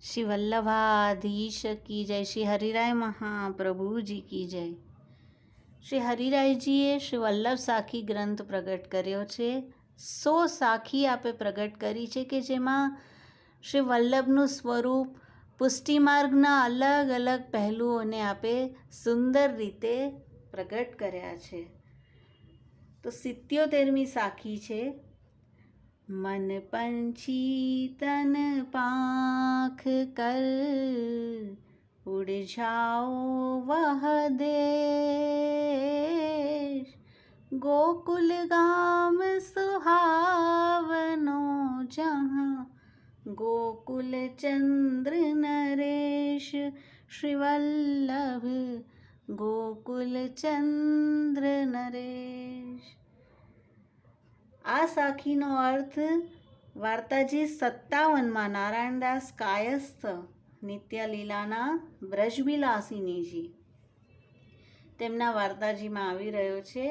श्री वल्लभाधीश की जय। श्री हरिराय महाप्रभु जी की जय। શ્રી હરિરાયજીએ શ્રી વલ્લભ સાખી ગ્રંથ પ્રગટ કર્યો છે. 100 સાખી આપે પ્રગટ કરી છે કે જેમાં શ્રી વલ્લભનું સ્વરૂપ, પુષ્ટિ માર્ગના અલગ અલગ પહેલુઓને આપે સુંદર રીતે પ્રગટ કર્યા છે. તો 77મી સાખી છે. मन पंछी तन पाख कर उड़ जाओ वह देश, गोकुल गाम सुहावनो जहाँ गोकुल चंद्र नरेश. श्री वल्लभ गोकुल चंद्र नरेश. આ સાખીનો અર્થ વાર્તાજી 57માં નારાયણદાસ કાયસ્થ નિત્યલીલાના બ્રજવિલાસિનીજી તેમના વાર્તાજીમાં આવી રહ્યો છે.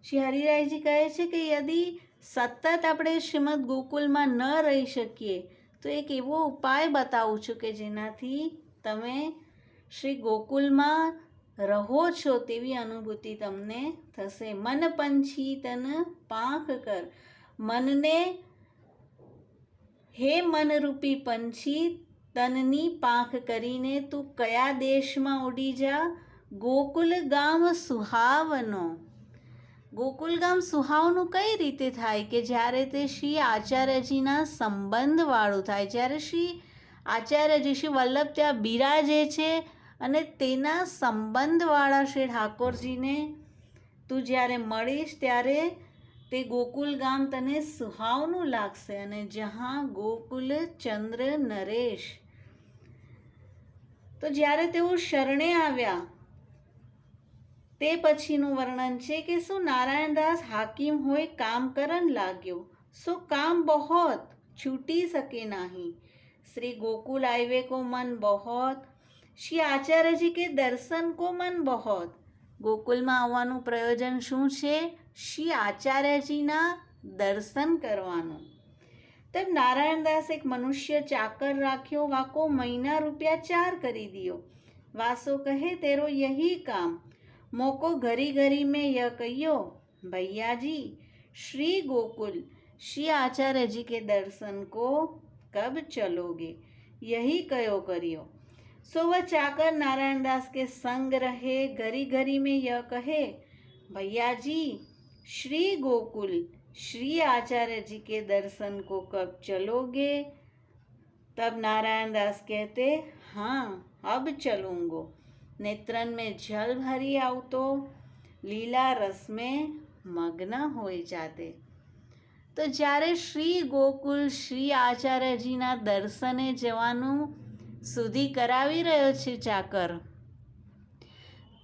શ્રી હરિરાયજી કહે છે કે યદિ સતત આપણે શ્રીમદ ગોકુલમાં ન રહી શકીએ તો એક એવો ઉપાય બતાવું છું કે જેનાથી તમે શ્રી ગોકુલમાં રહો છો તેવી અનુભૂતિ તમને થશે. મન પંછી તન પાંખ કર. મનને, હે મનરૂપી પંછી, તનની પાંખ કરીને તું કયા દેશમાં ઉડી જા? ગોકુલ ગામ સુહાવનો. ગોકુલ ગામ સુહાવનું કઈ રીતે થાય કે જ્યારે તે શ્રી આચાર્યજીના સંબંધવાળું થાય, જ્યારે શ્રી આચાર્યજી શ્રી વલ્લભ ત્યાં બિરાજે છે અને તેના સંબંધવાળા શ્રી ઠાકોરજીને તું જ્યારે મળીશ ત્યારે તે ગોકુલ ગામ તને સુહાવનું લાગશે. અને જहाँ ગોકુલ ચંદ્ર નરેશ. તો જ્યારે તેઓ શરણે આવ્યા તે પછીનું વર્ણન છે કે શું નારાયણદાસ હાકીમ હોય કામ કરન લાગ્યો, સો કામ બહોત છૂટી શકે નહીં. શ્રી ગોकुल आइवे को मन बहुत, શ્રી આચાર્યજી કે દર્શન કો મન બહોત. ગોકુલમાં આવવાનું પ્રયોજન શું છે? શ્રી આચાર્યજીના દર્શન કરવાનું. તબ નારાયણદાસ એક મનુષ્ય ચાકર રાખ્યો, વાકો મહિના ₹4 કરી દિયો. વાસો કહે તેરો યહી કામ, મોકો ઘરી ઘરી મેં યહ કહીયો, ભૈયા जी श्री गोकुल श्री आचार्य जी के दर्शन को कब चलोगे? यही कयो करियो. सो वह चाकर नारायणदास के संग रहे, घरी घरी में यह कहे, भैया जी श्री गोकुल श्री आचार्य जी के दर्शन को कब चलोगे? तब नारायणदास कहते, हाँ अब चलूँगो. नेत्रन में जल भरी आवतो, લીલા રસ में મગ્ન હોઈ જાતે. તો જ્યારે શ્રી ગોકુલ શ્રી આચાર્યજીના દર્શને જવાનું સુધી કરાવી રહ્યો છે ચાકર,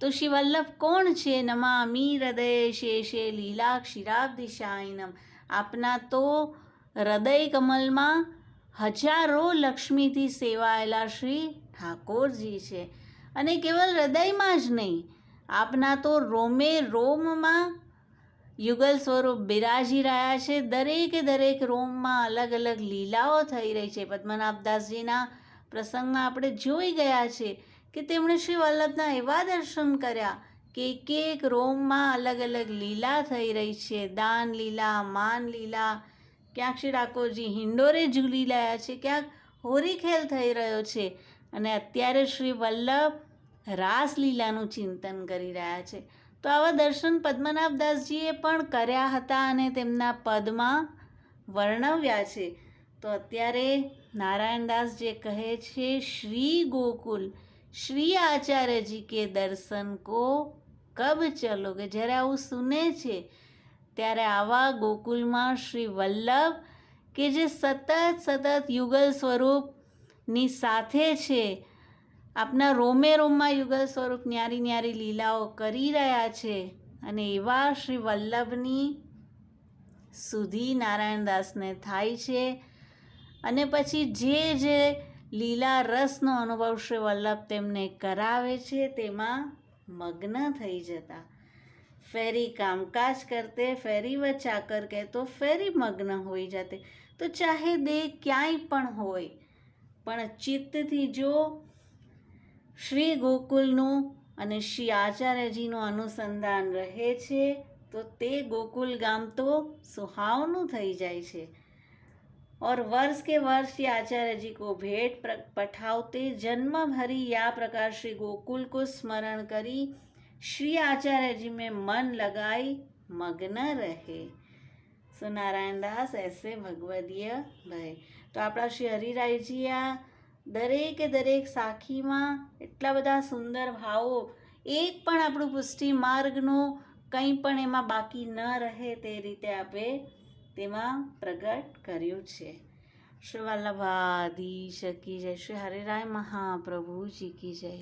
તો શ્રી વલ્લભ કોણ છે? નમામિ હૃદય શેષે લીલા ક્ષીરાબ્ધિશાયનમ. આપના તો હૃદય કમલમાં હજારો લક્ષ્મીથી સેવાયેલા શ્રી ઠાકોરજી છે. અને કેવલ હૃદયમાં જ નહીં, આપના તો રોમે રોમમાં યુગલ સ્વરૂપ બિરાજી રહ્યા છે. દરેકે દરેક રોમમાં અલગ અલગ લીલાઓ થઈ રહી છે. પદ્મનાભદાસજીના પ્રસંગમાં આપણે જોઈ ગયા છે કે તેમણે શ્રી વલ્લભના એવા દર્શન કર્યા કે એક રોમમાં અલગ અલગ લીલા થઈ રહી છે. દાન લીલા, માન લીલા, ક્યાંક શ્રી ઠાકોરજી હિંડોરે ઝૂલી રહ્યા છે, ક્યાંક હોરીખેલ થઈ રહ્યો છે. અને અત્યારે શ્રી વલ્લભ રાસલીલાનું ચિંતન કરી રહ્યા છે. તો આવા દર્શન પદ્મનાભદાસજીએ પણ કર્યા હતા અને તેમના પદમાં વર્ણવ્યા છે. તો અત્યારે નારાયણદાસ જે કહે છે, શ્રી ગોકુલ શ્રી આચાર્યજી કે દર્શન કો કબ ચલોગે? જ્યારે આવું સુને છે ત્યારે આવા ગોકુલમાં શ્રી વલ્લભ કે જે સતત યુગલ સ્વરૂપની સાથે છે, આપના રોમે રોમમાં યુગલ સ્વરૂપ ન્યારી ન્યારી લીલાઓ કરી રહ્યા છે, અને એવા શ્રી વલ્લભની સુધી નારાયણદાસને થાય છે. અને પછી જે લીલા રસનો અનુભવ શ્રી વલ્લભ તેમને કરાવે છે તેમાં મગ્ન થઈ જતા. ફેરી કામકાજ કરતે ફેરી વ ચાકર કહેતો ફેરી મગ્ન હોઈ જાતે. તો ચાહે દેહ ક્યાંય પણ હોય, પણ ચિત્તથી જો શ્રી ગોકુલનું અને શ્રી આચાર્યજીનું અનુસંધાન રહે છે તો તે ગોકુલ ગામ તો સુહાવનું થઈ જાય છે. और वर्ष के वर्ष श्री आचार्य जी को भेंट पठावते जन्म भरी या प्रकार श्री गोकुल को स्मरण करी श्री आचार्य जी में मन लगाई मग्न रहे. सो नारायण दास ऐसे भगवदीय भय. તો આપણા શ્રી હરિરાયજી આ દરેક સાખીમાં એટલા બધા સુંદર ભાવો, એક પણ આપણું પુષ્ટિ માર્ગનું કંઈ પણ એમાં બાકી ન રહે તે રીતે આપણે તેમાં પ્રગટ કર્યું છે. શ્રી વલ્લભાધીશ કી જય. શ્રી હરિરાય મહાપ્રભુજી કી જય.